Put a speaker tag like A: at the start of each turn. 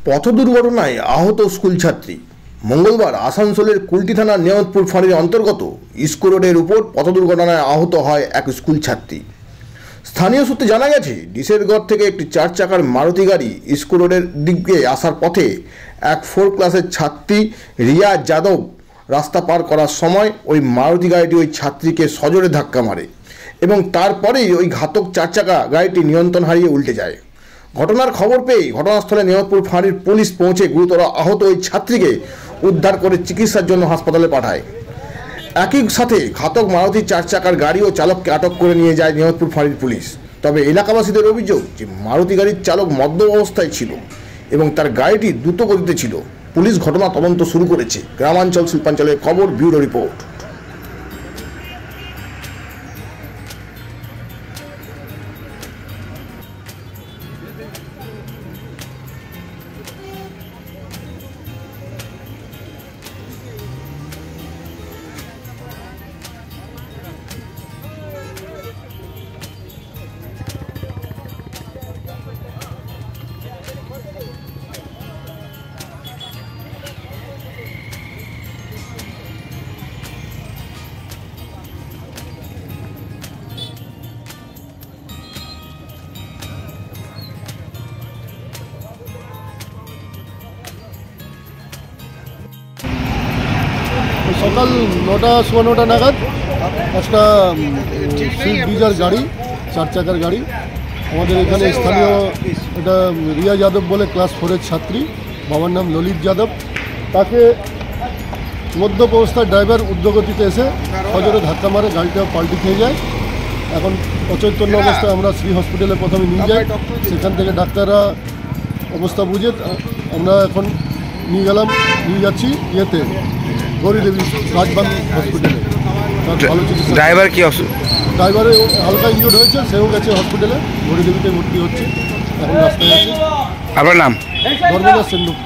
A: পথ দুর্ঘটনায় আহত স্কুল ছাত্রী। মঙ্গলবার আসানসোলের কুলটি থানার নিয়ামতপুর ফাঁড়ির অন্তর্গত ইস্কো রোডের উপর পথ দুর্ঘটনায় আহত হয় এক স্কুল ছাত্রী। স্থানীয় সূত্রে জানা গেছে, ডিসেরগড় থেকে একটি 4 চাকার মারুতি গাড়ি ইস্কো রোডের দিকে আসার পথে এক 4 ক্লাসের ছাত্রী রিয়া যাদব রাস্তা পার করার সময় ওই মারুতি গাড়িটি ওই ছাত্রীকে সজোরে ধাক্কা মারে এবং তারপরেই ওই ঘাতক 4 চাকা গাড়িটি নিয়ন্ত্রণ হারিয়ে উল্টে যায়। ঘটনার খবর পেয়ে ঘটনাস্থলে নিয়ামতপুর ফাঁড়ির পুলিশ পৌঁছে গুরুতর আহত ওই ছাত্রীকে উদ্ধার করে চিকিৎসার জন্য হাসপাতালে পাঠায়। একই সাথে ঘাতক মারুতি 4 চাকার গাড়ি ও চালককে আটক করে নিয়ে যায় নিয়ামতপুর ফাঁড়ির পুলিশ। তবে এলাকাবাসীদের অভিযোগ যে মারুতি গাড়ির চালক মদ্য অবস্থায় ছিল এবং তার গাড়িটি দ্রুত গতিতে ছিল। পুলিশ ঘটনা তদন্ত শুরু করেছে। গ্রামাঞ্চল শিল্পাঞ্চলের খবর, ব্যুরো রিপোর্ট।
B: সকাল 9টা নাগাদ একটা সুইফট ডিজায়ার গাড়ি 4 চাকার গাড়ি আমাদের এখানে স্থানীয় এটা রিয়া যাদব বলে ক্লাস 4-এর ছাত্রী, বাবার নাম ললিত যাদব। তাকে মদ্যপ অবস্থায় ড্রাইভার উদ্যোগতিতে এসে সজোরে ধাক্কা মারে, গাড়িটা পাল্টি খেয়ে যায়। এখন অচৈতন্য অবস্থায় আমরা শ্রী হসপিটালে প্রথমে নিয়ে যাই। সেখান থেকে ডাক্তাররা অবস্থা বুঝে আমরা এখন নিয়ে যাচ্ছি গৌরীদেবী রাজবান হসপিটালে। ভালো চিকিৎসা।
C: ড্রাইভার কি
B: ড্রাইভারের হালকা ইনজুর্ড হয়েছে, সেও গেছে হসপিটালে, গৌরীদেবীতে ভর্তি হচ্ছে, এখন রাস্তায় আছে।
C: আপনার নাম?
B: ধর্মেন্দ্র সেনগুপ্ত।